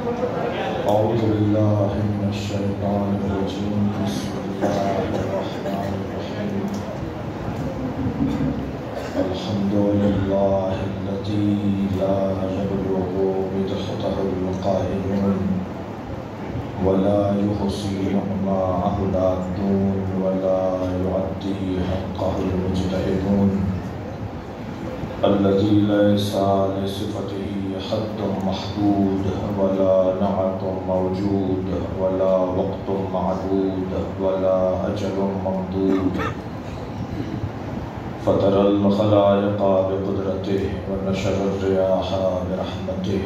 أعوذ بالله من الشيطان الرجيم بسم الله الرحمن الرحيم الحمد لله الذي لا يبلغ مدحته القائلون ولا يحصي نعماءه العادون ولا يعدي حقه المجتهدون الذي ليس لصفته حد محدود ولا نعت موجود ولا وقت معدود ولا أجل ممدود فطر الخلائق بقدرته ونشر الرياح برحمته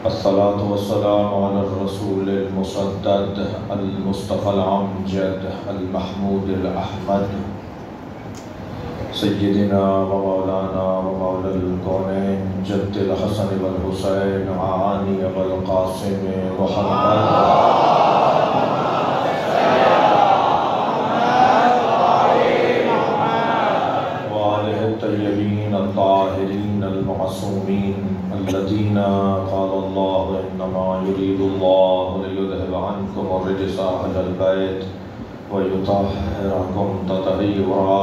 الصلاة والسلام على الرسول المسدد المصطفى الأمجد المحمود الأحمد سيدنا ومولانا ومولى الكونين جد الحسن والحسين عاني والقاسم محمد وآله الطيبين الطاهرين المعصومين الذين قال الله إنما يريد الله ليذهب عنكم الرجس أهل البيت ويطهركم تطهيرا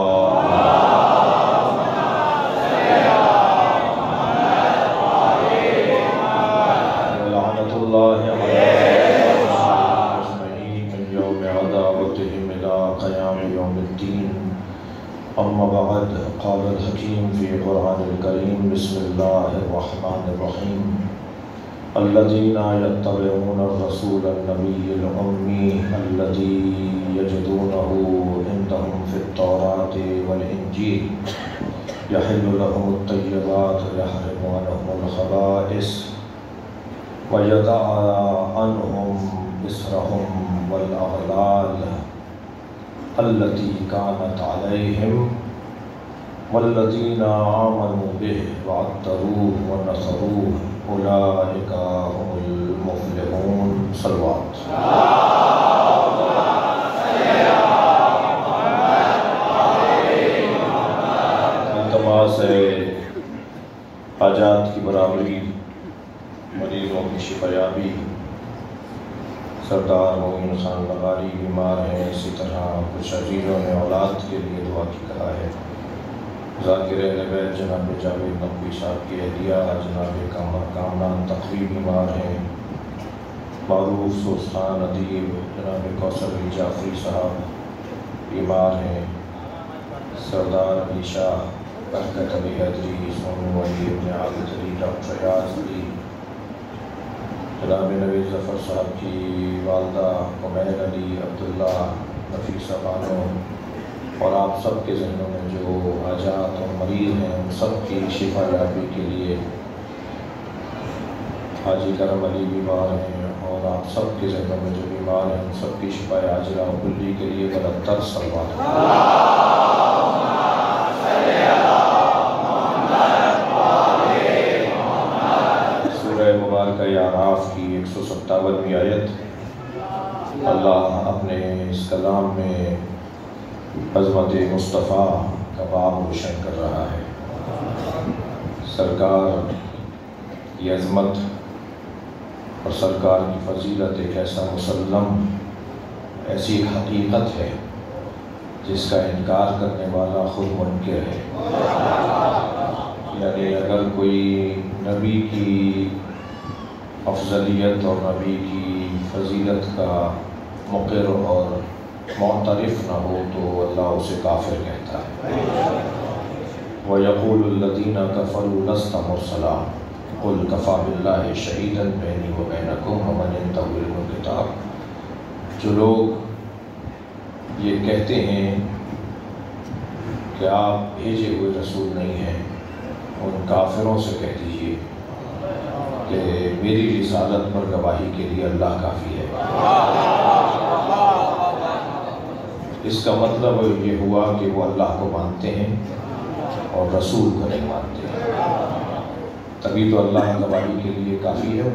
ولعنة الله عليهم أجمعين من يوم عداوتهم إلى قيام يوم الدين أما بعد قال الحكيم في قرآن الكريم بسم الله الرحمن الرحيم الذين يتبعون الرسول النبي الأمي الذي يجدونه عندهم في التوراة والإنجيل يحل لهم الطيبات ويحرم عنهم الخبائث ويضع عنهم إصرهم والأغلال التي كانت عليهم والذين آمنوا به وعذروه ونصروه أولئك هم المفلحون صلوات التماس ہے حاجات کی برابری مریضوں کی شفایابی سردار مومن خان لغاری بیمار ہیں اسی طرح کچھ عزیزوں نے اولاد کے لیے دعا کی کہا ہے ذاکر اہل بیت جناب جاوید نقوی صاحب کی اہلیہ جناب کامران تقوی بیمار ہیں معروف سوستان ادیب جناب کوثر علی جعفری صاحب بیمار ہیں سردار علی شاہ برکت علی حیدری سونو علی ابن عابد علی ڈاکٹر ایاز علی جناب نوید ظفر صاحب کی والدہ عمیر علی عبداللہ نفیسہ بانو اور آپ سب کے ذہنوں میں جو حاجات اور مریض ہیں ان سب کی شفا یابی کے لیے حاجی کرم علی بیمار ہیں اور آپ سب کے ذہنوں میں جو بیمار ہیں ان سب کی شفا عاجلہ و کلی کے لیے برتر صلوات سورہ مبارکہ اعراف کی 157ویں آیت اللہ اپنے اس کلام میں عظمت مصطفیٰ کا باب روشن کر رہا ہے سرکار کی عظمت اور سرکار کی فضیلت ایک ایسا مسلم ایسی حقیقت ہے جس کا انکار کرنے والا خود منکر ہے یعنی اگر کوئی نبی کی افضلیت اور نبی کی فضیلت کا مقر اور معترف نہ ہو تو اللہ اسے کافر کہتا ہے وَيَقُولُ الَّذِينَ كَفَرُوا لَسْتَ مُرْسَلًا قُلْ كَفَى بِاللَّهِ شَهِيدًا بَيْنِي وَبَيْنَكُمْ وَمَنْ يَنْتَظِرُ الْكِتَابَ جو لوگ یہ کہتے ہیں کہ آپ بھیجے ہوئے رسول نہیں ہیں ان کافروں سے کہہ دیجئے کہ میری رسالت پر گواہی کے لیے اللہ کافی ہے اس کا مطلب یہ ہوا کہ وہ اللہ کو مانتے ہیں اور رسول کو نہیں مانتے ہیں تبھی تو اللہ گواہی کے لیے کافی ہے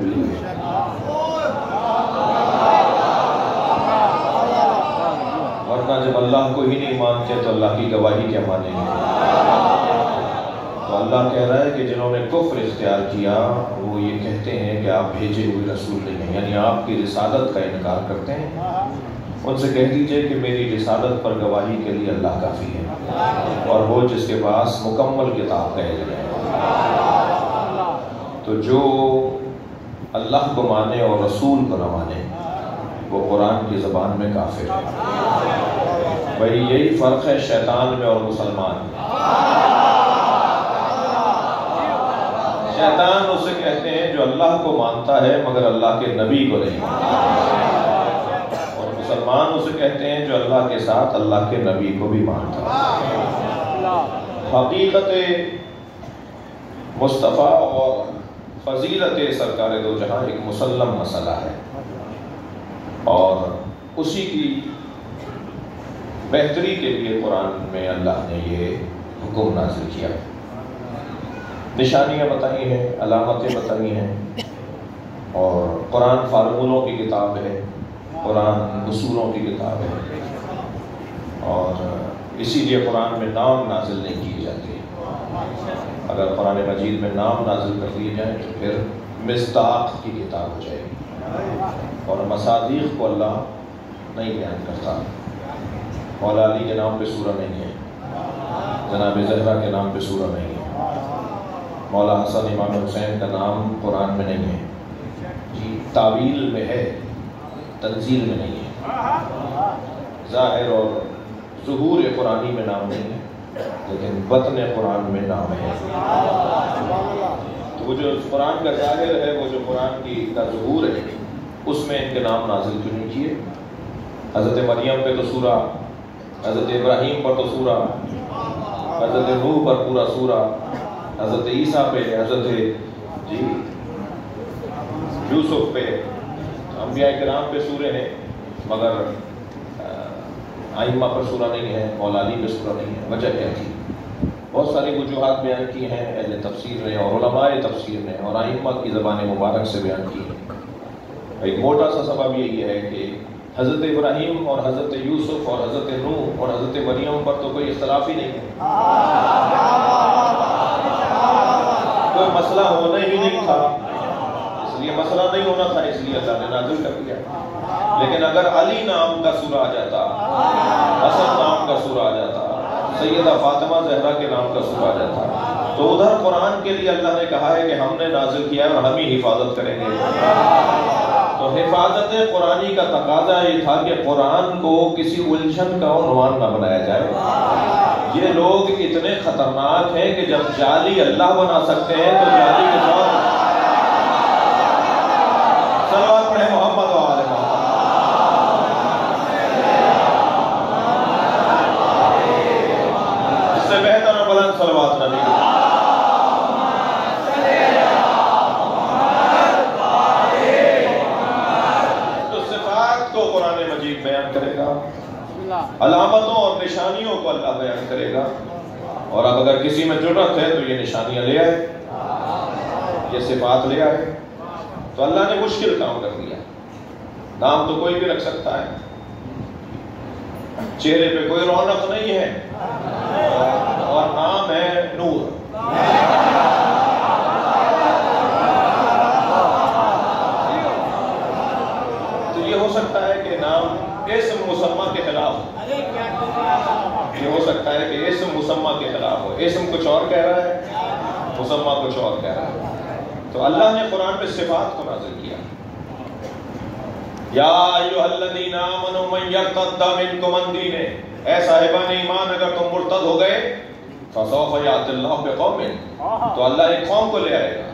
ورنہ جب اللہ کو ہی نہیں مانتے تو اللہ کی گواہی کیا مانیں گے تو تو اللہ کہہ رہا ہے کہ جنہوں نے کفر اختیار کیا وہ یہ کہتے ہیں کہ آپ بھیجے ہوئے رسول نہیں ہیں، یعنی آپ کی رسالت کا انکار کرتے ہیں۔ ان سے کہہ دیجئے کہ میری رسالت پر گواہی کے لیے اللہ کافی ہے، اور وہ جس کے پاس مکمل کتاب کا علم ہے۔ تو جو اللہ کو مانے اور رسول کو نہ مانے وہ قرآن کی زبان میں کافر ہے۔ بھائی یہی فرق ہے شیطان میں اور مسلمان میں۔ شیطان اسے کہتے ہیں جو اللہ کو مانتا ہے مگر اللہ کے نبی کو نہیں مانتا، اور مسلمان اسے کہتے ہیں جو اللہ کے ساتھ اللہ کے نبی کو بھی مانتا ہے۔ حقیقت مصطفیٰ اور فضیلت سرکار دو جہاں ایک مسلم مسئلہ ہے، اور اسی کی بہتری کے لیے قرآن میں اللہ نے یہ حکم نازل کیا، نشانیاں بتائی ہیں، علامتیں بتائی ہیں، اور قرآن فارمولوں کی کتاب ہے، قرآن اصولوں کی کتاب ہے، اور اسی لیے قرآن میں نام نازل نہیں کیے جاتے۔ اگر قرآن مجید میں نام نازل کر دیے جائیں تو پھر مصداق کی کتاب ہو جائے گی، اور مصادیق کو اللہ نہیں بیان کرتا۔ مولا علی کے نام پہ سورہ نہیں ہے، جناب زہرا کے نام پہ سورہ نہیں ہے، مولا حسن امام حسین کا نام قرآن میں نہیں ہے، جی تعویل میں ہے، تنزیل میں نہیں ہے۔ ظاہر اور ظہور قرآنی میں نام نہیں ہے، لیکن بطن قرآن میں نام ہے۔ تو وہ جو قرآن کا ظاہر ہے، وہ جو قرآن کی کا ظہور ہے، اس میں ان کے نام نازل کیوں نہیں کیے؟ حضرت مریم پہ تو سورہ، حضرت ابراہیم پر تو سورہ، حضرت نوح پر پورا سورہ، حضرت عیسیٰ پہ، حضرت یوسف پہ، انبیاء کرام پہ سورے ہیں، مگر ائمہ پر سورہ نہیں ہے، مولا علی پہ سورہ نہیں ہے۔ وجہ کیا تھی؟ بہت ساری وجوہات بیان کی ہیں اہل تفسیر نے اور علماء تفسیر نے، اور ائمہ کی زبان مبارک سے بیان کی ہے۔ ایک موٹا سا سبب یہی ہے کہ حضرت ابراہیم اور حضرت یوسف اور حضرت نوح اور حضرت مریم پر تو کوئی اختلاف ہی نہیں ہے، کوئی مسئلہ ہونا ہی نہیں تھا، اس لیے مسئلہ نہیں ہونا تھا، اس لیے اللہ نے نازل کر دیا۔ لیکن اگر علی نام کا سورہ آ جاتا، حسن نام کا سورہ آ جاتا، سیدہ فاطمہ زہرا کے نام کا سورہ آ جاتا، تو ادھر قرآن کے لیے اللہ نے کہا ہے کہ ہم نے نازل کیا ہے اور ہم ہی حفاظت کریں گے۔ تو حفاظت قرآنی کا تقاضا یہ تھا کہ قرآن کو کسی الجھن کا عنوان نہ بنایا جائے۔ یہ لوگ اتنے خطرناک ہیں کہ جب جعلی اللہ بنا سکتے ہیں تو جعلی کے ساتھ صلوات پڑھیں محمد و آل محمد۔ اس سے بہتر اور بلند صلوات نبی۔ بیان کرے گا، علامتوں اور نشانیوں کو اللہ بیان کرے گا، اور اب اگر کسی میں ضرورت ہے تو یہ نشانیاں لے آئے، یہ صفات لے آئے۔ تو اللہ نے مشکل کام کر دیا۔ نام تو کوئی بھی رکھ سکتا ہے، چہرے پہ کوئی رونق نہیں ہے، اور نام ہے نور۔ تو یہ ہو سکتا ہے کہ نام اسم مسمہ کے خلاف ہو، یہ ہو سکتا ہے کہ اسم مسمہ کے خلاف ہو، اسم کچھ اور کہہ رہا ہے، مسمہ کچھ اور کہہ رہا ہے۔ تو اللہ نے قرآن پہ صفات کو نازل کیا۔ یا ایھا الذین آمنوا من یرتد منکم عن دینہ، اے صاحبان ایمان اگر تم مرتد ہو گئے، فسوف یأتی اللہ بقوم، تو اللہ ایک قوم کو لے آئے گا،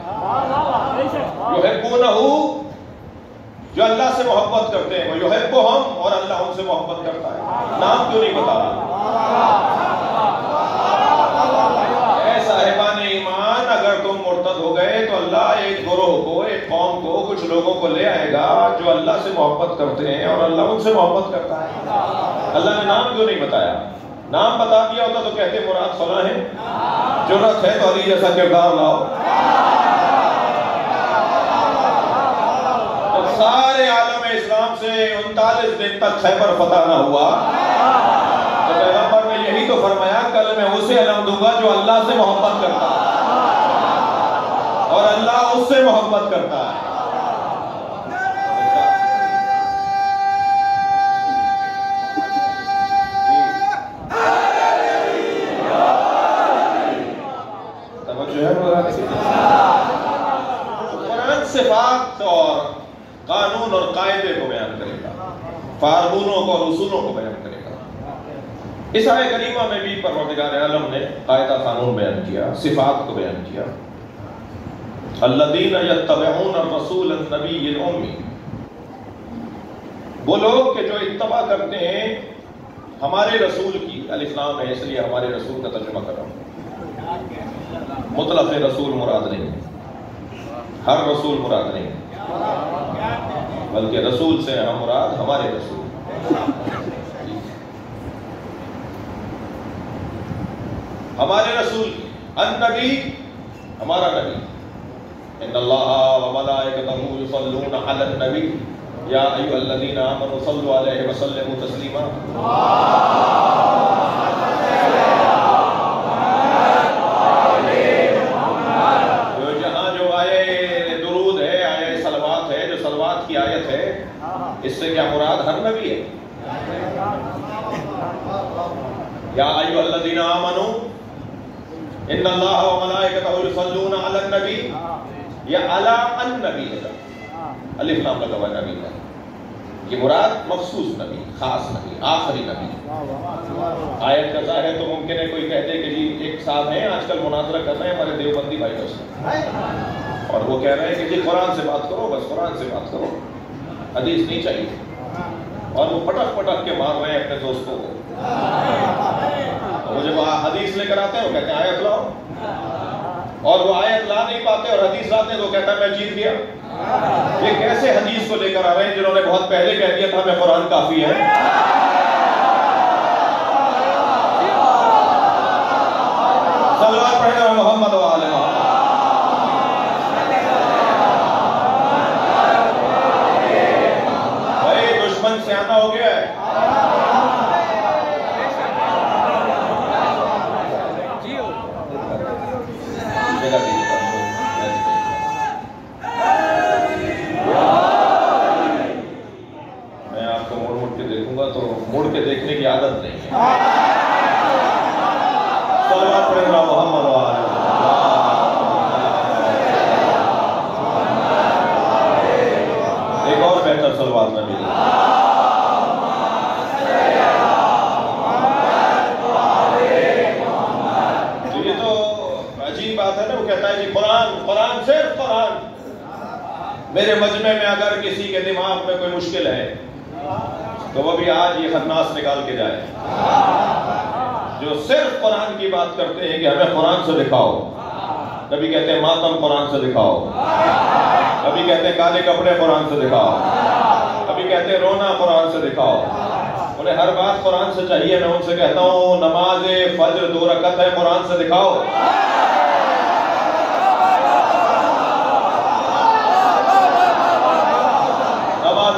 یحبونہ، جو اللہ سے محبت کرتے ہیں، وہ یحبہم، اور اللہ ان سے محبت کرتا ہے۔ نام کیوں نہیں بتا رہا؟ اے صاحبان ایمان اگر تم مرتد ہو گئے تو اللہ ایک گروہ کو، ایک قوم کو، کچھ لوگوں کو لے آئے گا جو اللہ سے محبت کرتے ہیں اور اللہ ان سے محبت کرتا ہے۔ اللہ نے نام کیوں نہیں بتایا؟ نام بتا دیا ہوتا تو کہتے مراد فلاں ہے، ضرورت ہے تو علی جیسا کردار لاؤ۔ سارے عالم اسلام سے 39 دن تک خیبر فتح نہ ہوا تو پیغمبر نے یہی تو فرمایا، کل میں اسے علم دوں گا جو اللہ سے محبت کرتا ہے۔ اس سے محبت کرتا ہے۔ قرآن صفات اور قانون اور قاعدے کو بیان کرے گا، فارمونوں کو اور اصولوں کو بیان کرے گا۔ اس آیت کریمہ میں بھی پروردگار عالم نے قاعدہ قانون بیان کیا، صفات کو بیان کیا۔ الذین یتبعون الرسول النبی الامی، وہ لوگ کہ جو اتباع کرتے ہیں ہمارے رسول کی، الف لام ہے اس لیے ہمارے رسول کا ترجمہ کر رہا ہوں، مطلق رسول مراد نہیں ہے، ہر رسول مراد نہیں ہے، بلکہ رسول سے ہم مراد ہمارے رسول، ہمارے رسول کی، النبی ہمارا نبی، ان اللہ وملائکتہ یصلون علی النبی یا ایھا الذین آمنوا صلوا علیہ وسلموا تسلیما۔ کی آیت ہے، اس سے کیا مراد ہر نبی ہے؟ یا ایھا الذین آمنوا ان اللہ وملائکتہ یصلون علی النبی یا علی النبی، الف لام لگا ہوا نبی ہے، یہ مراد مخصوص نبی، خاص نبی، آخری نبی۔ آیت کا ظاہر تو ممکن ہے کوئی کہتے کہ جی ایک صاحب ہیں آج کل مناظرہ کر رہے ہیں ہمارے دیوبندی بھائی دوست، اور وہ کہہ رہے ہیں کہ جی قرآن سے بات کرو، بس قرآن سے بات کرو، حدیث نہیں چاہیے، اور وہ پٹک پٹک کے مار رہے ہیں اپنے دوستوں کو، وہ جب حدیث لے کر آتے ہیں وہ کہتے ہیں آیت لاؤ، اور وہ آیت لا نہیں پاتے اور حدیث لاتے ہیں تو کہتا ہے میں جیت گیا۔ یہ کیسے حدیث کو لے کر آ رہے ہیں جنہوں نے بہت پہلے کہہ دیا تھا ہمیں قرآن کافی ہے؟ صلوات پڑھیں محمد و آل محمد۔ سیانا ہو گیا ہے، میں آپ کو مڑ مڑ کے دیکھوں گا تو مڑ کے دیکھنے کی عادت نہیں ہے۔ صلوات پڑھیں محمد و آل محمد۔ ایک اور بہتر صلوات میں ملی۔ قرآن صرف قرآن، میرے مجمع میں اگر کسی کے دماغ میں کوئی مشکل ہے تو وہ بھی آج یہ خناس نکال کے جائے، جو صرف قرآن کی بات کرتے ہیں کہ ہمیں قرآن سے دکھاؤ، کبھی کہتے ہیں ماتم قرآن سے دکھاؤ، کبھی کہتے ہیں کالے کپڑے قرآن سے دکھاؤ، کبھی کہتے ہیں رونا قرآن سے دکھاؤ، انہیں ہر بات قرآن سے چاہیے۔ میں ان سے کہتا ہوں نماز فجر 2 رکعت ہے، قرآن سے دکھاؤ۔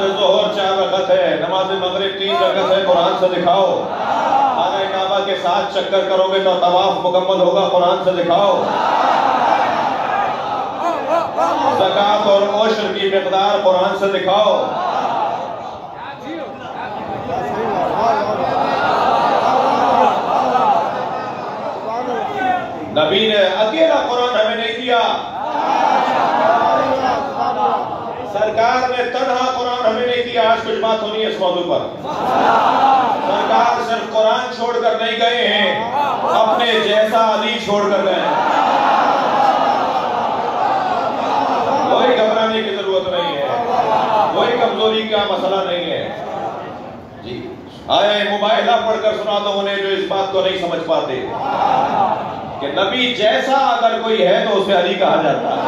ظہر 4 رکعت ہے، نماز مغرب 3 رکعت ہے، قرآن سے دکھاؤ۔ خانہ کعبہ کے 7 چکر کرو گے تو طواف مکمل ہوگا، قرآن سے دکھاؤ۔ زکوٰۃ اور عشر کی مقدار قرآن سے دکھاؤ۔ نبی نے اکیلا قرآن ہمیں نہیں دیا، سرکار نے تنہا قرآن ہمیں نہیں دیا۔ آج کچھ بات ہونی ہے اس موضوع پر۔ سرکار صرف قرآن چھوڑ کر نہیں گئے ہیں، اپنے جیسا علی چھوڑ کر گئے ہیں۔ کوئی گھبرانے کی ضرورت نہیں ہے، کوئی کمزوری کا مسئلہ نہیں ہے۔ جی آئے مباہلہ پڑھ کر سنا دو انہیں جو اس بات کو نہیں سمجھ پاتے کہ نبی جیسا اگر کوئی ہے تو اسے علی کہا جاتا ہے۔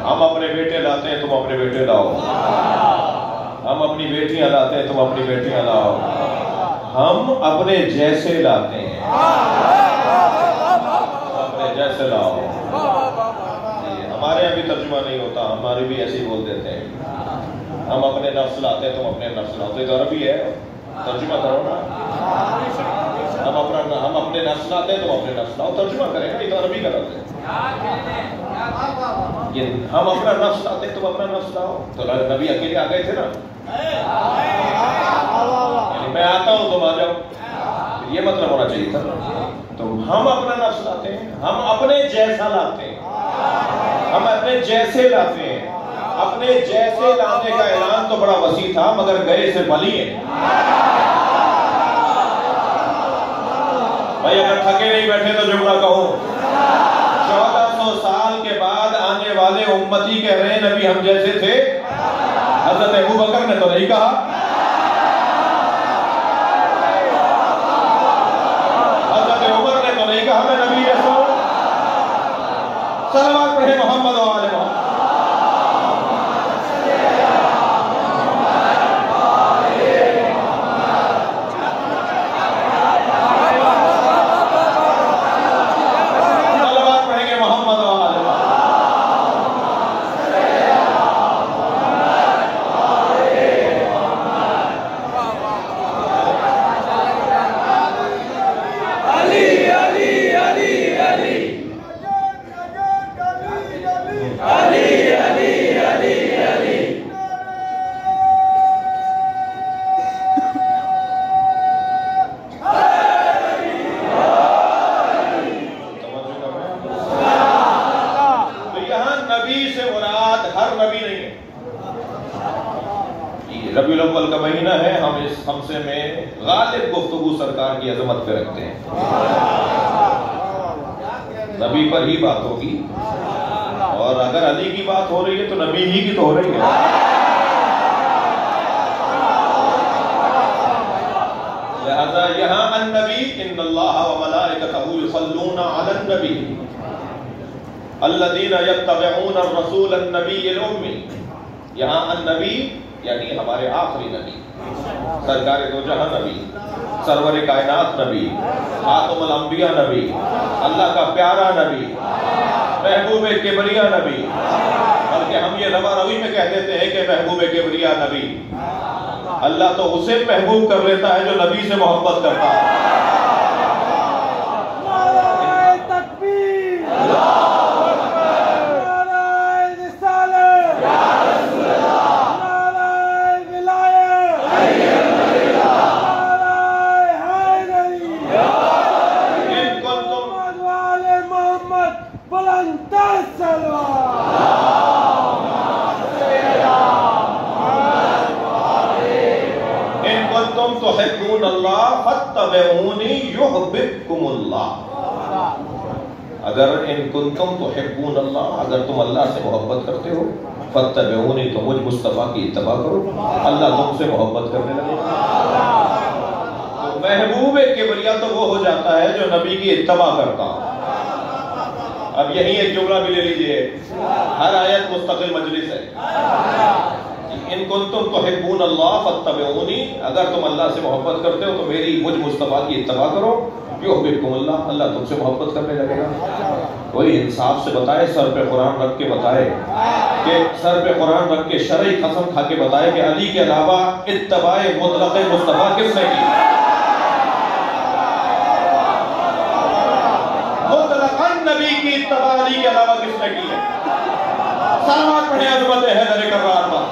ہم اپنے بیٹے لاتے ہیں، تم اپنے بیٹے لاؤ۔ ہم اپنی اپنی بیٹیاں لاتے ہیں، تم اپنی بیٹیاں لاؤ، ہم اپنے جیسے لاتے ہیں، اپنے جیسے لاؤ۔ ہمارے یہاں بھی ترجمہ نہیں ہوتا، ہمارے بھی ایسے ہی بول دیتے ہیں، ہم اپنے نفس لاتے ہیں، تم اپنے نفس لاؤ۔ تو یہ تو عربی ہے، ترجمہ کرو نا۔ ہم اپنے نفس لاتے ہیں، تم اپنے نفس لاؤ، ترجمہ کریں نا، یہ تو عربی کا لفظ ہے۔ ہم اپنا نفس لاتے ہیں، تم اپنا نفس لاؤ۔ تو نبی اکیلے آ گئے تھے نا، میں آتا ہوں تم آ جاؤ، یہ مطلب ہونا چاہیے تھا۔ تو ہم اپنا نفس لاتے ہیں، ہم اپنے جیسا لاتے ہیں، ہم اپنے جیسے لاتے ہیں۔ اپنے جیسے لانے کا اعلان تو بڑا وسیع تھا، مگر گئے سے بلی ہیں۔ بھائی اگر تھکے نہیں بیٹھے تو جملہ کہوں، 1400 سال کے بعد آنے والے امتی کہہ رہے ہیں نبی ہم جیسے تھے۔ حضرت ابوبکر نے تو نہیں کہا، حضرت عمر نے تو نہیں کہا میں نبی جیسا ہوں۔ صلوات پڑھیں محمد و آل محمد۔ ربیع الاول کا مہینہ ہے، ہم اس خمسے میں غالب گفتگو سرکار کی عظمت پہ رکھتے ہیں۔ نبی پر ہی بات ہوگی، اور اگر علی کی بات ہو رہی ہے تو نبی ہی کی تو ہو رہی ہے۔ لہذا یہاں النبی ان اللہ وملائکتہ یصلون علی النبی الذین یتبعون الرسول النبی الامی۔ یہاں النبی یعنی ہمارے آخری نبی، سرکار دو جہاں نبی، سرور کائنات نبی، خاتم الانبیاء نبی، اللہ کا پیارا نبی، محبوب کبریا نبی، بلکہ ہم یہ روا روی میں کہہ دیتے ہیں کہ محبوب کبریا نبی۔ اللہ تو اسے محبوب کر لیتا ہے جو نبی سے محبت کرتا ہے۔ تحبون اللہ فاتبعونی یحببکم اللہ۔ اگر ان کنتم تحبون اللہ، اگر تم اللہ سے محبت کرتے ہو، فاتبعونی، تو مجھ مصطفیٰ کی اتباع کرو، اللہ تم سے محبت کرنے لگے۔ تو محبوب کبریا تو وہ ہو جاتا ہے جو نبی کی اتباع کرتا۔ اب یہی ایک جملہ بھی لے لیجئے، ہر آیت مستقل مجلس ہے۔ ان کنتم تحبون اللہ فاتبعونی، اگر تم اللہ سے محبت کرتے ہو تو میری مجھ مصطفیٰ کی اتباع کرو، یحببکم اللہ، اللہ تم سے محبت کرنے لگے گا۔ کوئی انصاف سے بتائے، سر پہ قرآن رکھ کے بتائے، کہ سر پہ قرآن رکھ کے شرعی قسم کھا کے بتائے کہ علی کے علاوہ اتباع مطلق مصطفیٰ کس نے کی؟ مطلقاً نبی کی اتباع علی کے علاوہ کس نے کی ہے؟ صلوات پڑھیں عظمت حیدر کرار پر۔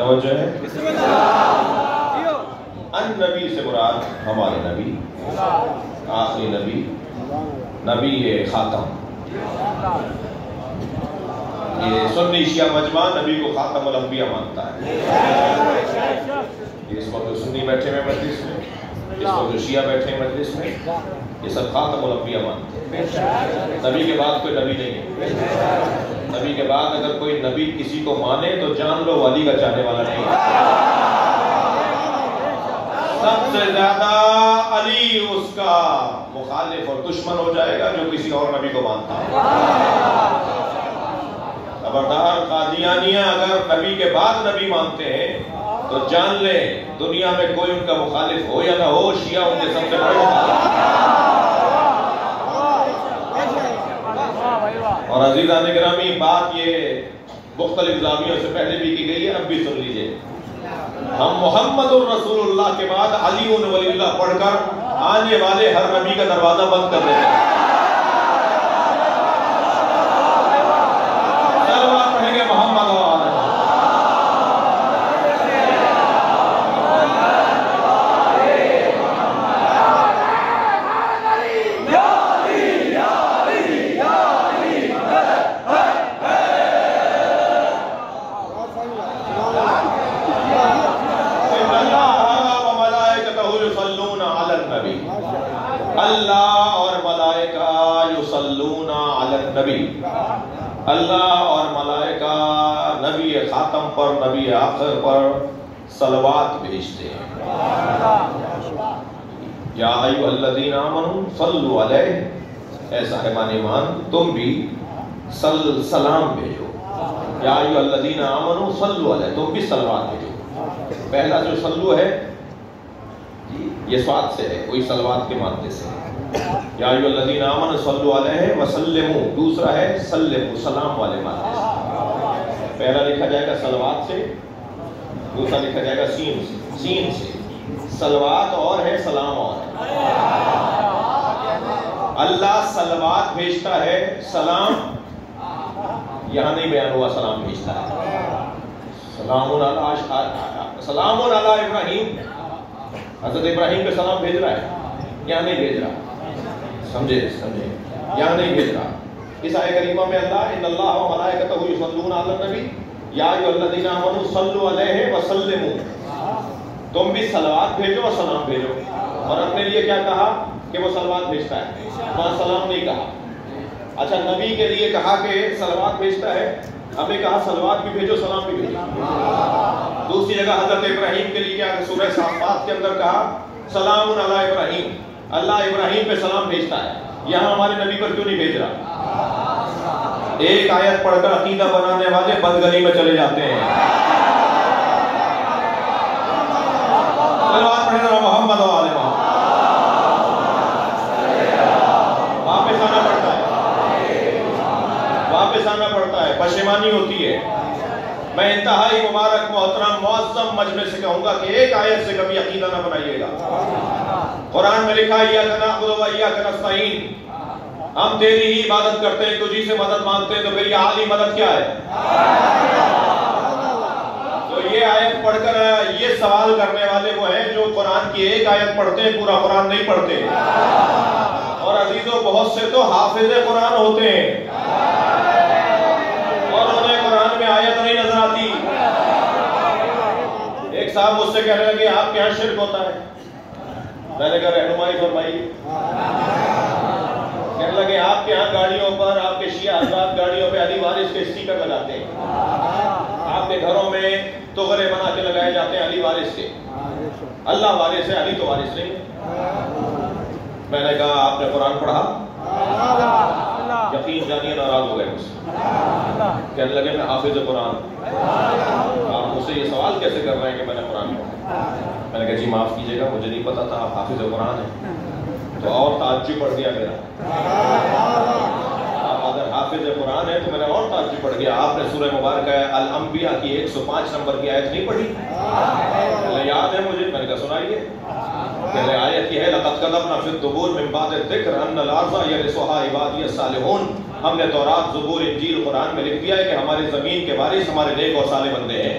توجہ ہے؟ ان نبی سے مراد ہمارے نبی، آخری نبی، نبی خاتم۔ یہ سنی شیعہ مجمع نبی کو خاتم الانبیاء مانتا ہے۔ اس وقت سنی بیٹھے ہیں مجلس میں، اس وقت شیعہ بیٹھے ہیں مجلس میں، یہ سب خاتم الانبیاء مانتے ہیں۔ نبی کے بعد کوئی نبی نہیں ہے۔ نبی کے بعد اگر کوئی نبی کسی کو مانے تو جان لو ولی کا چاہنے والا نہیں ہے۔ سب سے زیادہ علی اس کا مخالف اور دشمن ہو جائے گا جو کسی اور نبی کو مانتا ہے۔ خبردار قادیانیہ اگر نبی کے بعد نبی مانتے ہیں تو جان لیں دنیا میں کوئی ان کا مخالف ہو یا نہ ہو، شیعہ ان کے سب سے بڑے اور عزیزان گرامی بات یہ مختلف زاویوں سے پہلے بھی کی گئی ہے، اب بھی سن لیجئے۔ ہم محمد الرسول اللہ کے بعد علی ولی اللہ پڑھ کر آنے والے ہر نبی کا دروازہ بند کر دیتے ہیں۔ سلوات پڑھیں گے محمد اور اللہ اور ملائکہ یصلون علی النبی، اللہ اور ملائکہ نبی خاتم پر، نبی آخر پر صلوات بھیجتے ہیں۔ یا ایھا الذین آمنوا صلوا علیہ، اے صاحبان ایمان تم بھی سلام بھیجو۔ یا ایھا الذین آمنوا صلوا علیہ، تم بھی صلوات بھیجو۔ پہلا جو صلو ہے یہ سواد سے ہے، کوئی صلوات کے مادے سے ہے۔ یا ایھا الذین آمنوا صلوا علیہ وسلموا، دوسرا ہے سلموا، سلام والے مادے سے۔ پہلا لکھا جائے گا صلوات سے، دوسرا لکھا جائے گا سین سے۔ صلوات اور ہے، سلام اور ہے۔ اللہ صلوات بھیجتا ہے، سلام یہاں نہیں بیان ہوا، سلام بھیجتا ہے۔ سلام علی ابراہیم، حضرت ابراہیم پہ سلام بھیج رہا ہے، یہاں نہیں بھیج رہا۔ سمجھے یہاں نہیں بھیج رہا۔ اس آیت کریمہ میں اللہ ان اللہ و ملائکتہ یصلون علی النبی یا ایھا الذین آمنوا صلوا علیہ وسلموا، تم بھی صلوات بھیجو اور سلام بھیجو۔ اور اپنے لیے کیا کہا کہ وہ صلوات بھیجتا ہے، وہاں سلام نہیں کہا۔ اچھا نبی کے لیے کہا کہ صلوات بھیجتا ہے، ہمیں کہا صلوات بھی بھیجو سلام بھی بھیجو۔ دوسری جگہ حضرت ابراہیم کے لیے کیا سورہ صافات کے اندر کہا سلام علی ابراہیم، اللہ ابراہیم پہ سلام بھیجتا ہے، یہاں ہمارے نبی پر کیوں نہیں بھیج رہا؟ ایک آیت پڑھ کر عقیدہ بنانے والے بدگلی میں چلے جاتے ہیں۔ صلوات پڑھیں ذرا محمد و آل محمد۔ واپس آنا پڑتا ہے، واپس آنا پڑتا ہے، پشیمانی ہوتی ہے۔ میں انتہائی مبارک محترم معظم مجلس سے کہوں گا کہ ایک آیت سے کبھی عقیدہ نہ بنائیے گا۔ قرآن میں لکھا ہے ایاک نعبد و ایاک نستعین، ہم تیری ہی عبادت کرتے ہیں، تجھی سے مدد مانگتے ہیں، تو پھر یہ عالی مدد کیا ہے؟ تو یہ آیت پڑھ کر یہ سوال کرنے والے وہ ہیں جو قرآن کی ایک آیت پڑھتے ہیں، پورا قرآن نہیں پڑھتے۔ اور عزیزوں بہت سے تو حافظ قرآن ہوتے ہیں اور انہیں قرآن میں آیت نہیں نظر آتی۔ ایک صاحب مجھ سے کہنے لگے آپ کے یہاں شرک ہوتا ہے، میں نے کہا رہنمائی فرمائیے۔ کہنے لگے آپ کے یہاں گاڑیوں پر، آپ کے شیعہ حضرات گاڑیوں پہ علی وارث کے اسٹیکر لگاتے ہیں، آپ کے گھروں میں تغرے بنا کے لگائے جاتے ہیں علی وارث کے۔ اللہ وارث ہے، علی تو وارث نہیں ہے۔ میں نے کہا آپ نے قرآن پڑھا؟ یقین جانیے ناراض ہو گئے مجھ سے، کہنے لگے میں حافظ قرآن۔ آپ مجھ سے یہ سوال کیسے کر رہے ہیں کہ میں نے قرآن پڑھا؟ میں نے کہا جی معاف کیجیے گا، مجھے نہیں پتا تھا آپ حافظ قرآن ہیں۔ تو اور تعجب پڑ گیا میرا، آپ اگر حافظ قرآن ہے تو میرا اور تعجب پڑ گیا۔ آپ نے سورہ مبارکہ الانبیاء کی 105 نمبر کی آیت نہیں پڑھی؟ یاد ہے مجھے، میں نے کہا سنائیے۔ پہلے آیت یہ ہے لقد كتبنا في الزبور من بعد الذکر ان الارض يرثها عبادی الصالحون، ہم نے تورات، زبور، انجیل، قرآن میں لکھ دیا ہے کہ ہماری زمین کے وارث ہمارے نیک اور صالح بندے ہیں۔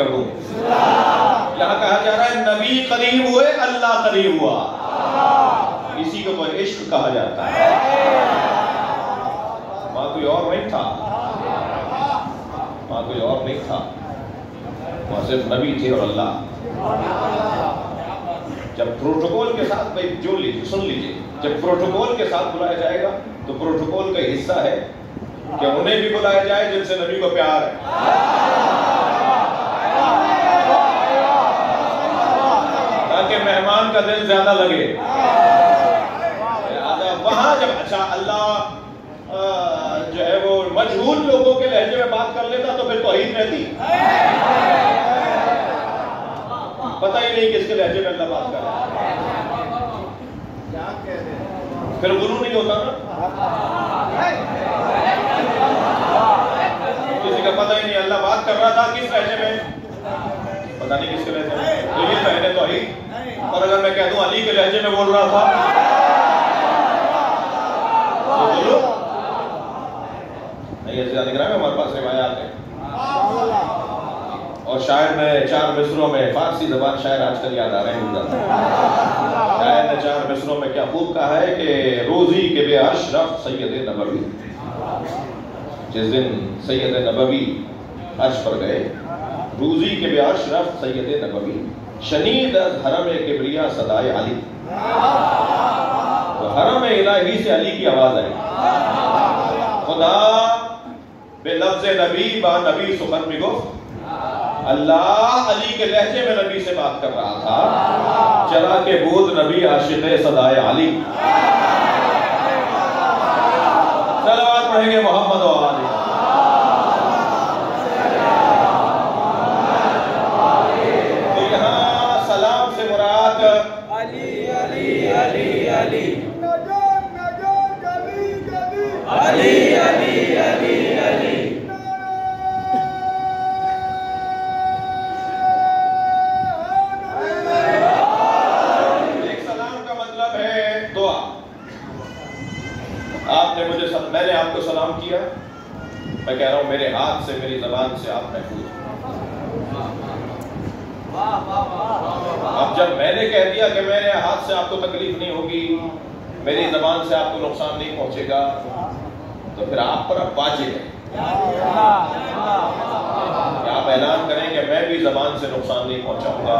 کر دوں. یہاں کہا جا رہا ہے نبی قریب ہوئے اللہ قریب ہوا. اسی کو تو عشق کہا جاتا ہے. وہاں کوئی اور نہیں تھا, وہاں کوئی اور نہیں تھا, وہاں صرف نبی تھے اور اللہ. جب پروٹوکول کے ساتھ بھائی جو لیجیے سن لیجیے, جب پروٹوکول کے ساتھ بلایا جائے گا تو پروٹوکول کا حصہ ہے کہ انہیں بھی بلایا جائے جن سے نبی کو پیار ہے. تاکہ مہمان کا دل زیادہ لگے. وہاں جب اچھا اللہ جو ہے وہ مجہول لوگوں کے لہجے میں بات کر لیتا تو پھر توحید رہتی. پتہ ہی نہیں کس کے لہجے میں اللہ بات کر رہا ہے, پھر غرور نہیں ہوتا نا. کسی کا پتہ ہی نہیں اللہ بات کر رہا تھا کس لہجے میں, پتہ نہیں کس کے لہجے میں, تو یہ پہلے توحید. اور اگر میں کہہ دوں علی کے لہجے میں بول رہا تھا تو بولو نہیں. ایسے یاد کرا ہمارے پاس روایات ہیں. اور شاعر نے 4 مصروں میں, فارسی زبان شاعر آج کل یاد آ رہے ہیں, شاعر نے 4 مصروں میں کیا خوب کہا ہے کہ روزی کے بے عرش رفت سید نبوی. جس دن سید نبوی عرش پر گئے, روزی کے بے عرش رفت سید نبوی, شنید از حرم کبریا صدائے علی. تو حرم الہی سے علی کی آواز آئی. خدا بے لفظ نبی با نبی سخن میں گفت. اللہ علی کے لہجے میں نبی سے بات کر رہا تھا. چلا کے بود نبی عاشق صدائے علی. صلوات پڑھیں گے محمد و آلہ. تو یہاں سلام سے مراد علی علی علی علی علی علی علی علی. میں نے آپ کو سلام کیا, میں کہہ رہا ہوں میرے ہاتھ سے میری زبان سے آپ محفوظ. اب جب میں نے کہہ دیا کہ میرے ہاتھ سے آپ کو تکلیف نہیں ہوگی, میری زبان سے آپ کو نقصان نہیں پہنچے گا, تو پھر آپ پر اب واجب ہے کہ آپ اعلان کریں کہ میں بھی زبان سے نقصان نہیں پہنچاؤں گا,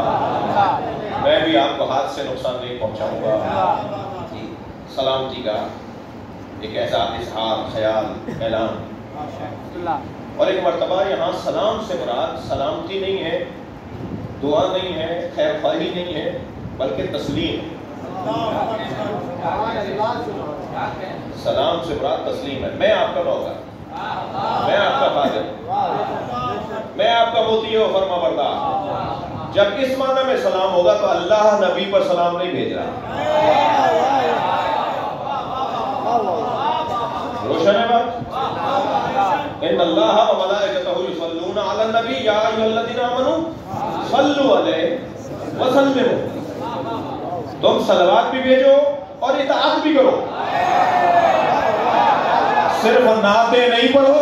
میں بھی آپ کو ہاتھ سے نقصان نہیں پہنچاؤں گا. سلامتی کا ایک ایسا اظہار, خیال, اعلان. اور ایک مرتبہ یہاں سلام سے مراد سلامتی نہیں ہے, دعا نہیں ہے, خیر خواہی نہیں ہے, بلکہ تسلیم. سلام سے مراد تسلیم ہے. میں آپ کا نوکر, میں آپ کا خادم, میں آپ کا مطیع و فرما بردار. جب اس معنی میں سلام ہوگا تو اللہ نبی پر سلام نہیں بھیج رہا. روشن ہے بات. ان اللہ و ملائکتہ یصلون علی النبی یا ایھا الذین آمنوا صلوا علیہ وسلموا. تم صلوات بھی بھیجو اور اطاعت بھی کرو, صرف نعتیں نہیں پڑھو.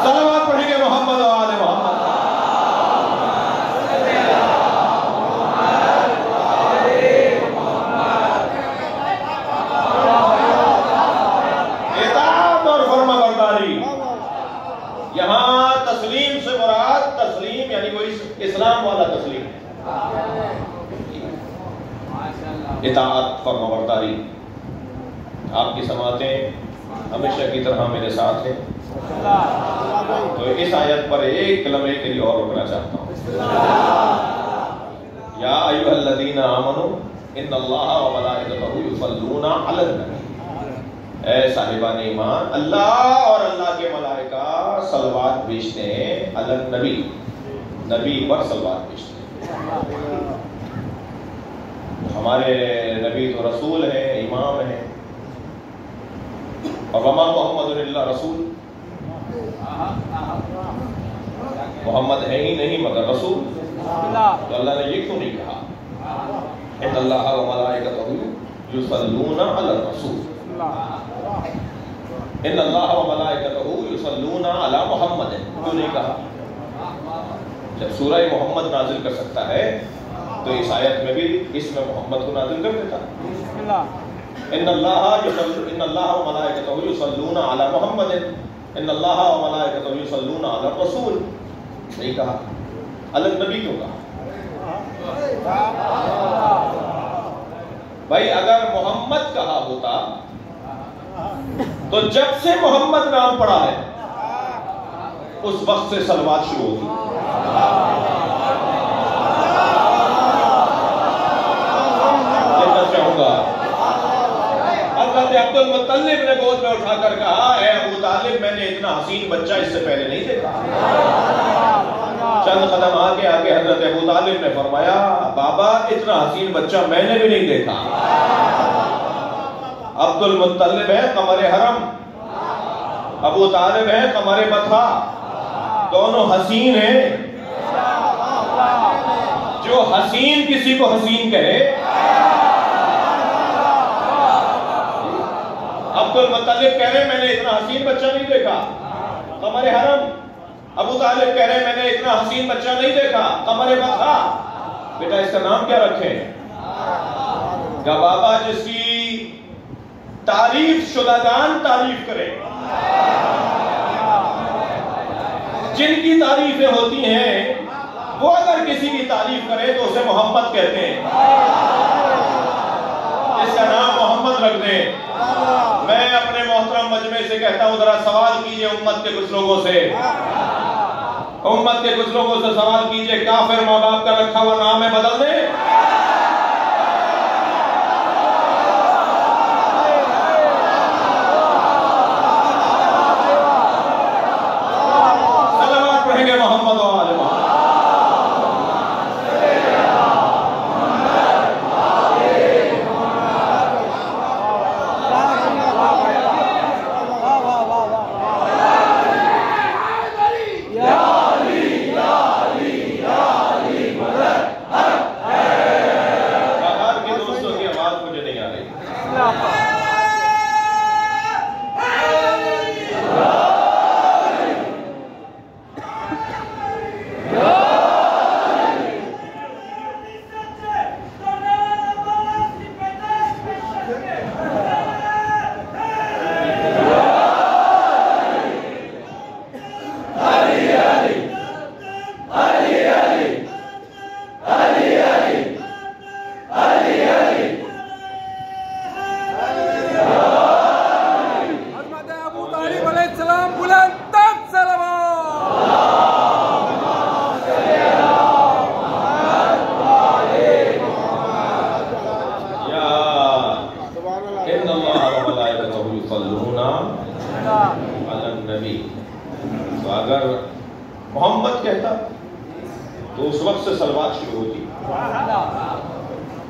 صلوات پڑھیں گے محمد و آل محمد. یہاں تسلیم سے مراد تسلیم یعنی وہ اسلام والا تسلیم ہے. اطاعت, فرمانبرداری. آپ کی سماعتیں ہمیشہ کی طرح میرے ساتھ ہیں. تو اس آیت پر ایک لمحے کے لیے اور رکنا چاہتا ہوں. یا ایھا الذین آمنوا ان اللہ و ملائکتہ یصلون علی النبی. اے صاحبان ایمان, اللہ اور اللہ کے ملائکہ صلوات بھیجتے ہیں علی النبی, نبی پر صلوات بھیجتے ہیں. ہمارے نبی تو رسول ہیں, امام ہیں, اور وما محمد الا رسول. محمد ہے ہی نہیں مگر رسول. تو اللہ نے یہ کیوں نہیں کہا ان اللہ و ملائکتہ یصلون علی الرسول. ان اللہ و ملائکتہ یصلون علی محمد، کیوں نہیں کہا؟ جب سورہ محمد نازل کر سکتا ہے تو اس آیت میں بھی اسم محمد کو نازل کر دیتا۔ ان اللہ و ملائکتہ یصلون علی محمد ان اللہ و ملائکتہ یصلون علی الرسول، نہیں کہا، الگ نبی کیوں کہا؟ بھائی اگر محمد کہا ہوتا تو جب سے محمد نام پڑا ہے اس وقت سے صلوات شروع ہوتی۔ حضرت عبد المطلب نے گود میں اٹھا کر کہا، اے ابو طالب میں نے اتنا حسین بچہ اس سے پہلے نہیں دیکھا۔ چند قدم آگے حضرت ابو طالب نے فرمایا، بابا اتنا حسین بچہ میں نے بھی نہیں دیکھا۔ عبد المطلب ہے قمر حرم، ابو طالب ہے قمر بطحا، دونوں حسین ہیں۔ جو حسین کسی کو حسین کہے، عبد المطلب کہہ رہے میں نے اتنا حسین بچہ نہیں دیکھا قمر حرم، ابو طالب کہہ رہے میں نے اتنا حسین بچہ نہیں دیکھا قمر بطحا۔ بیٹا اس کا نام کیا رکھیں؟ کیا بابا جس کی تعریف شدگان تعریف کریں، جن کی تعریفیں ہوتی ہیں وہ اگر کسی کی تعریف کرے تو اسے محمد کہتے ہیں، اس کا نام محمد رکھ دیں۔ میں اپنے محترم مجمع سے کہتا ہوں ذرا سوال کیجئے امت کے کچھ لوگوں سے سوال کیجئے، کافر ماں باپ کا رکھا ہوا نام ہے بدل دیں؟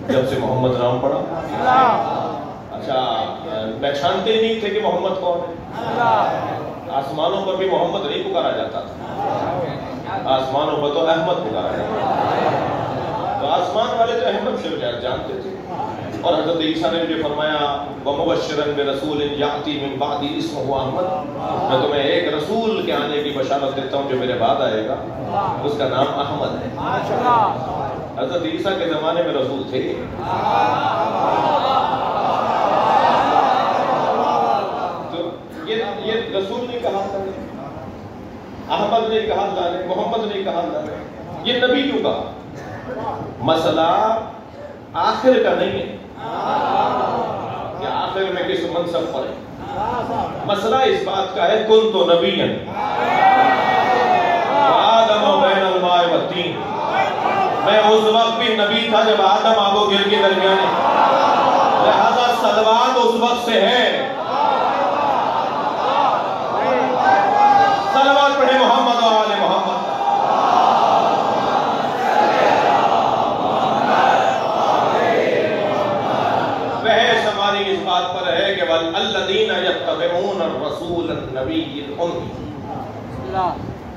جب سے محمد نام پڑا۔ اچھا پہچانتے نہیں تھے کہ محمد کون ہے؟ آسمانوں پر بھی محمد نہیں پکارا جاتا تھا، آسمانوں پر تو احمد پکارا جاتا تھا، تو آسمان والے تو احمد سے جانتے تھے۔ اور حضرت عیسیٰ نے مجھے فرمایا وَمُبَشِّرًا بِرَسُولٍ يَأْتِي مِن بَعْدِي اسْمُهُ احمد، میں تمہیں ایک رسول کے آنے کی بشارت دیتا ہوں جو میرے بعد آئے گا، اس کا نام احمد ہے۔ حضرت عیسیٰ کے زمانے میں رسول تھے، تو یہ رسول نہیں کہا اللہ نے، احمد نہیں کہا اللہ نے، محمد نہیں کہا اللہ نے، یہ نبی کیوں کہا؟ مسئلہ آخر کا نہیں ہے کہ آخر میں کس منصب پر ہے، مسئلہ اس بات کا ہے کنت نبیًا وآدم بین الماء والطین، میں اس وقت بھی نبی تھا جب آدم آب و گل کے درمیان ہے، لہذا صلوات اس وقت سے ہے۔ صلوات پڑھے محمد و آل محمد۔ بحث ہماری اس بات پر ہے کہ وَالَّذِينَ يَتَّبِعُونَ الرَّسُولَ النَّبِيِّ الْأُمِّيِّ،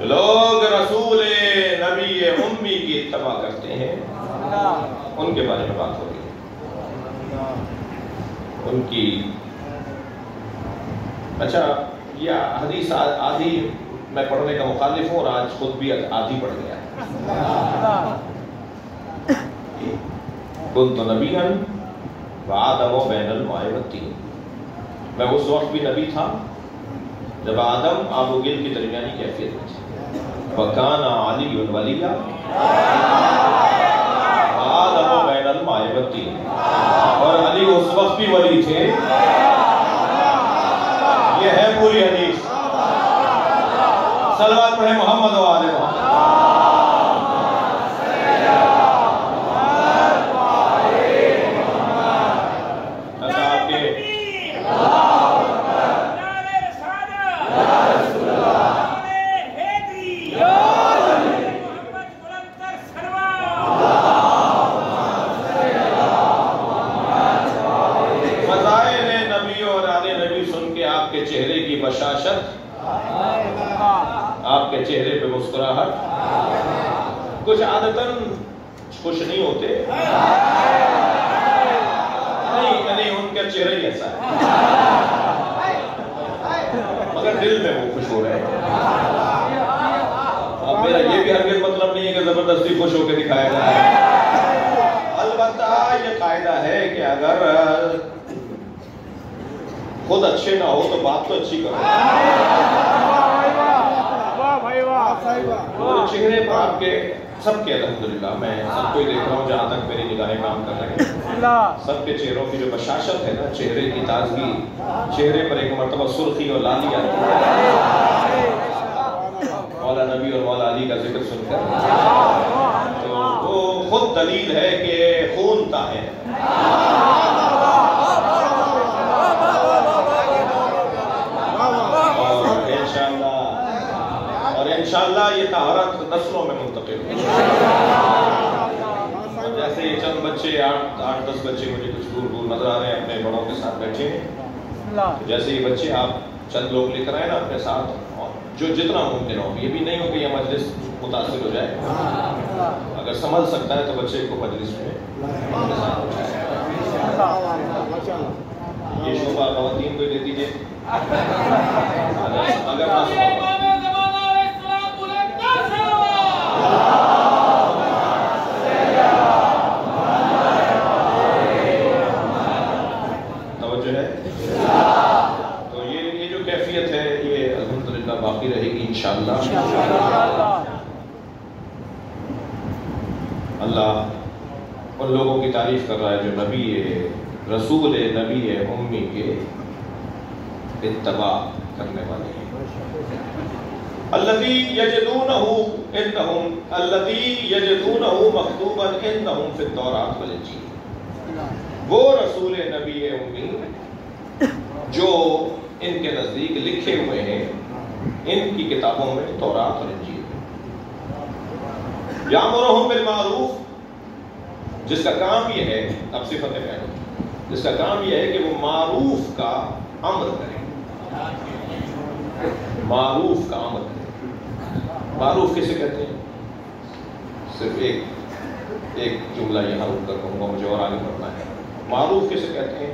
لوگ رسول نبی امی کی اتباع کرتے ہیں، ان کے بارے میں بات ہو رہی ہے، ان کی اچھا یہ حدیث آدھی میں پڑھنے کا مخالف ہوں اور آج خود بھی آدھی پڑھ گیا. کنت نبیا وآدم بین الماء والطین، میں اس وقت بھی نبی تھا جب آدم آب و گل کی درمیانی کیفیت میں تھے. وکان علی ولیا وآدم بین الماء والطین، اور علی اس وقت بھی ولی تھے. یہ ہے پوری حدیث. صلوات پڑھیں محمد و آل محمد. آپ کے چہرے پہ مسکراہٹ. کچھ عادتاً خوش نہیں ہوتے، نہیں ان کا چہرہ ہی ایسا ہے، مگر دل میں وہ خوش ہو رہے ہیں. اب میرا یہ بھی ہرگز مطلب نہیں ہے کہ زبردستی خوش ہو کے دکھایا جائے. البتہ یہ قاعدہ ہے کہ اگر خود اچھے نہ ہو تو بات تو اچھی کرو. چہرے پر آپ کے سب کے الحمدللہ میں سب کو ہی دیکھ رہا ہوں جہاں تک میری نگاہیں کام کر رہے ہیں، سب کے چہروں کی جو بشاشت ہے نا، چہرے کی تازگی، چہرے پر ایک مرتبہ سرخی اور لالی آتی ہے مولا نبی اور مولا علی کا ذکر سن کر، تو وہ خود دلیل ہے کہ خون طاہر ہے. انشاءاللہ یہ طہارت نسلوں میں منتقل ہو. جیسے یہ چند بچے 8-10 بچے مجھے کچھ دور دور نظر آ رہے ہیں، اپنے بڑوں کے ساتھ بیٹھے ہیں. جیسے یہ بچے آپ چند لوگ لکھ رہے ہیں نا اپنے ساتھ، جو جتنا ممکن ہو، یہ بھی نہیں ہو کہ یہ مجلس متاثر ہو جائے. اگر سنبھل سکتا ہے تو بچے کو مجلس میں یہ شعبہ خواتین کو دے دیجیے. اگر توجہ ہے تو یہ جو کیفیت ہے یہ الحمدللہ باقی رہے گی انشاءاللہ. اللہ ان لوگوں کی تعریف کر رہا ہے جو نبی رسول نبی امی کے اتباع کرنے والے ہیں. الذی یجدونہ مکتوبا عندہم فی التوراۃ والانجیل، وہ رسول نبی امی جو ان کے نزدیک لکھے ہوئے ہیں ان کی کتابوں میں، تورات اور انجیل. یامرہم بالمعروف، جس کا کام یہ ہے، اب صفت پہلے، جس کا کام یہ ہے کہ وہ معروف کا امر کریں. معروف کا امر کریں. معروف کسے کہتے ہیں؟ صرف ایک جملہ یہاں رک کر کہوں گا، مجھے اور آگے بڑھنا ہے. معروف کسے کہتے ہیں؟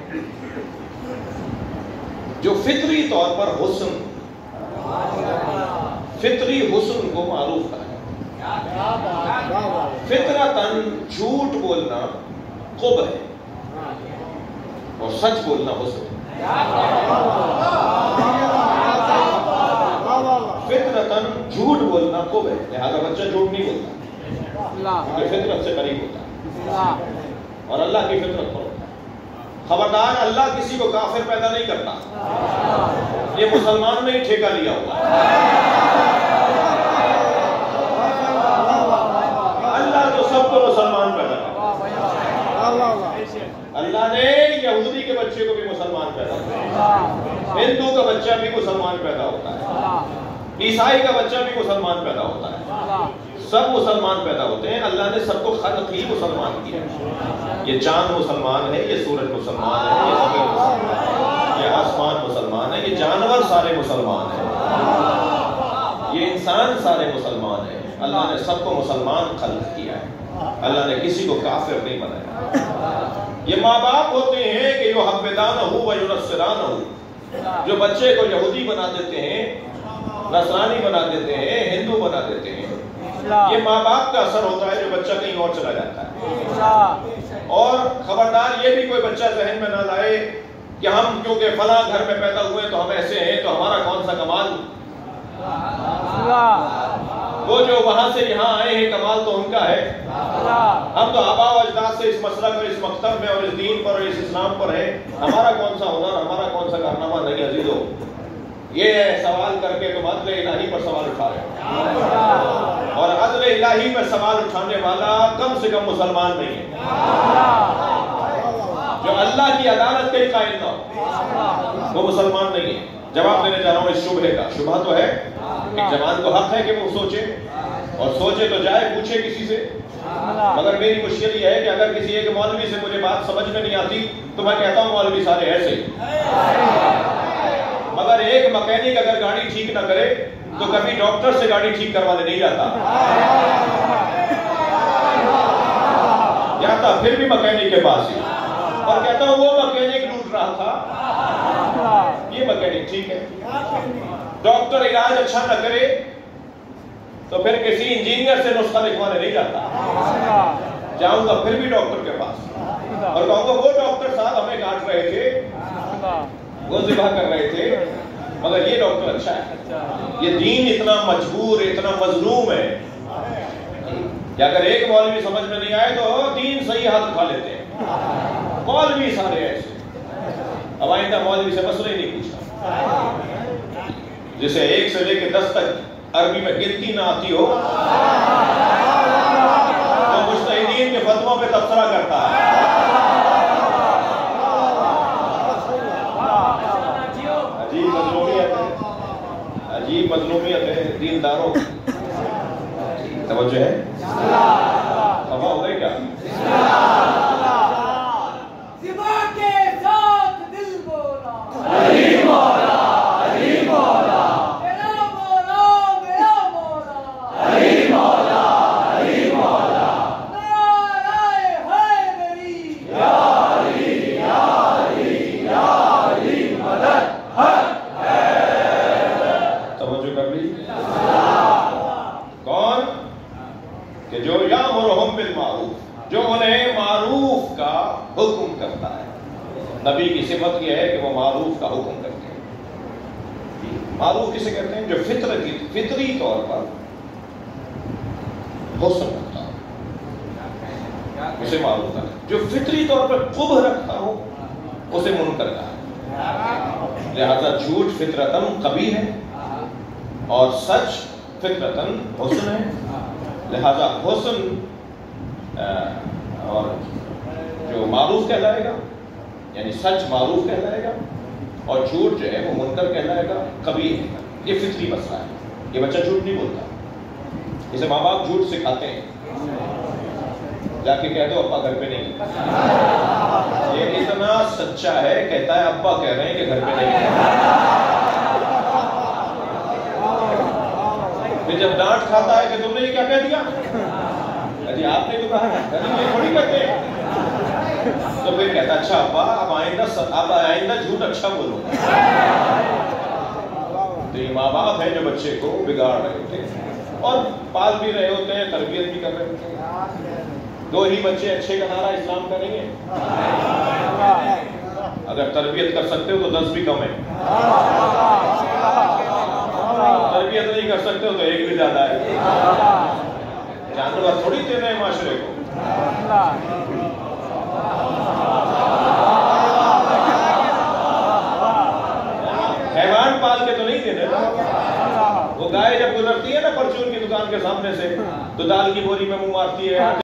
جو فطری طور پر حسن، فطری حسن کو معروف کہا ہے. فطرتاً جھوٹ بولنا قبح ہے اور سچ بولنا حسن ہے. فطرتاً جھوٹ بولنا قبح ہے، لہذا بچہ جھوٹ نہیں بولتا کیونکہ فطرت سے قریب ہوتا ہے اور اللہ کی فطرت پر ہوتا ہے. خبردار، اللہ کسی کو کافر پیدا نہیں کرتا، یہ مسلمان نے ہی ٹھیکہ لیا ہوتا ہے. اللہ تو سب کو مسلمان پیدا کرتا ہے. اللہ نے یہودی کے بچے کو بھی مسلمان پیدا کرتا ہے، ہندو کا بچہ بھی مسلمان پیدا ہوتا ہے، عیسائی کا بچہ بھی مسلمان پیدا ہوتا ہے، سب مسلمان پیدا ہوتے ہیں. اللہ نے سب کو خلق ہی مسلمان کیا. یہ چاند مسلمان ہے، یہ سورج مسلمان ہے، یہ زمین مسلمان ہے، یہ آسمان مسلمان ہے، یہ جانور سارے مسلمان ہیں، یہ انسان سارے مسلمان ہیں. اللہ نے سب کو مسلمان خلق کیا ہے، اللہ نے کسی کو کافر نہیں بنایا. یہ ماں باپ ہوتے ہیں کہ یحبدانہ و ینصرانہ، جو بچے کو یہودی بنا دیتے ہیں، نصرانی بنا دیتے ہیں، ہندو بنا دیتے ہیں، یہ ماں باپ کا اثر ہوتا ہے جو بچہ کہیں اور چلا جاتا ہے۔ اور خبردار یہ بھی کوئی بچہ ذہن میں نہ لائے کہ ہم کیونکہ فلاں گھر میں پیدا ہوئے تو ہم ایسے ہیں تو ہمارا کون سا کمال، وہ جو وہاں سے یہاں آئے ہیں کمال تو ان کا ہے۔ ہم تو آبا و اجداد سے اس مسلک اور اس مکتب میں اور اس دین پر اور اس اسلام پر ہیں، ہمارا کون سا ہنر، ہمارا کون سا کارنامہ نہیں عزیزو۔ یہ سوال کر کے تم عدل الہی پر سوال اٹھا رہے ہو، اور عدل الہی میں سوال اٹھانے والا کم سے کم مسلمان نہیں ہے۔ جو اللہ کی عدالت کے قائل نہ ہو وہ مسلمان نہیں ہے۔ جواب دینے جا رہا ہوں اس شبہے کا۔ شبہ تو ہے ایک جوان کو حق ہے کہ وہ سوچے، اور سوچے تو جائے پوچھے کسی سے، مگر میری مشکل یہ ہے کہ اگر کسی ایک مولوی سے مجھے بات سمجھ میں نہیں آتی تو میں کہتا ہوں مولوی سارے ایسے ہی، مگر ایک مکینک اگر گاڑی ٹھیک نہ کرے تو کبھی ڈاکٹر سے گاڑی ٹھیک کروانے نہیں جاتا، جاتا پھر بھی مکینک کے پاس ہی، اور کہتا ہوں وہ مکینک لوٹ رہا تھا، یہ مکینک ٹھیک ہے۔ ڈاکٹر علاج اچھا نہ کرے تو پھر کسی انجینئر سے نسخہ لکھوانے نہیں جاتا، جاؤں گا پھر بھی ڈاکٹر کے پاس اور کہوں گا وہ ڈاکٹر صاحب ہمیں کاٹ رہے تھے، وہ ذبح کر رہے تھے، مگر یہ ڈاکٹر اچھا ہے۔ یہ دین اتنا مجبور، اتنا مظلوم ہے کہ اگر ایک مولوی سمجھ میں نہیں آئے تو دین صحیح ہاتھ اٹھا لیتے ہیں۔ مولوی سارے ایسے، اب آئندہ مولوی سے مسئلہ ہی نہیں پوچھا، جسے 1 سے لے کے 10 تک عربی میں گنتی نہ آتی ہو تو مجتہدین کے فتووں پہ تبصرہ کرتا ہے۔ عجیب مظلومیت ہے دینداروں کی۔ توجہ ہے؟ خفا ہو گئے کیا؟ نبی کی صفت یہ ہے کہ وہ معروف کا حکم کرتے ہیں۔ معروف کسے کہتے ہیں؟ جو فطری طور پر حسن رکھتا ہو اسے معروف کہتے ہیں، جو فطری طور پر قبح رکھتا ہو اسے منکر کہتے ہیں۔ لہذا جھوٹ فطرتاً قبیح ہے اور سچ فطرتاً حسن ہے، لہذا حسن اور جو معروف کہلائے گا یعنی سچ معروف کہلائے گا اور جھوٹ جو ہے وہ منکر کہلائے گا، قبیح ہے۔ یہ فطری مسئلہ ہے، یہ بچہ جھوٹ نہیں بولتا، اسے ماں باپ جھوٹ سکھاتے ہیں، جا کے کہہ دو ابا گھر پہ نہیں، یہ اتنا سچا ہے، کہتا ہے ابا کہہ رہے ہیں کہ گھر پہ نہیں، پھر جب ڈانٹ کھاتا ہے کہ تم نے یہ کیا کہہ دیا، جی آپ نے تو کہا، یہ تھوڑی کہتے ہیں، تو پھر کہتا اچھا ابا اب آئندہ جھوٹ اچھا بولو۔ تو یہ ماں باپ ہیں جو بچے کو بگاڑ رہے ہوتے ہیں اور پال بھی رہے ہوتے ہیں، تربیت بھی کر رہے ہوتے ہیں۔ 2 ہی بچے اچھے کا نعرہ اسلام کا نہیں ہے، اگر تربیت کر سکتے ہو تو 10 بھی کم ہے، تربیت نہیں کر سکتے ہو تو 1 بھی زیادہ ہے۔ جانور تھوڑی دینا ہے معاشرے کو، حیوان پال کے تو نہیں دینے نا۔ وہ گائے جب گزرتی ہے نا پرچون کی دکان کے سامنے سے تو دال کی بوری میں منہ مارتی ہے،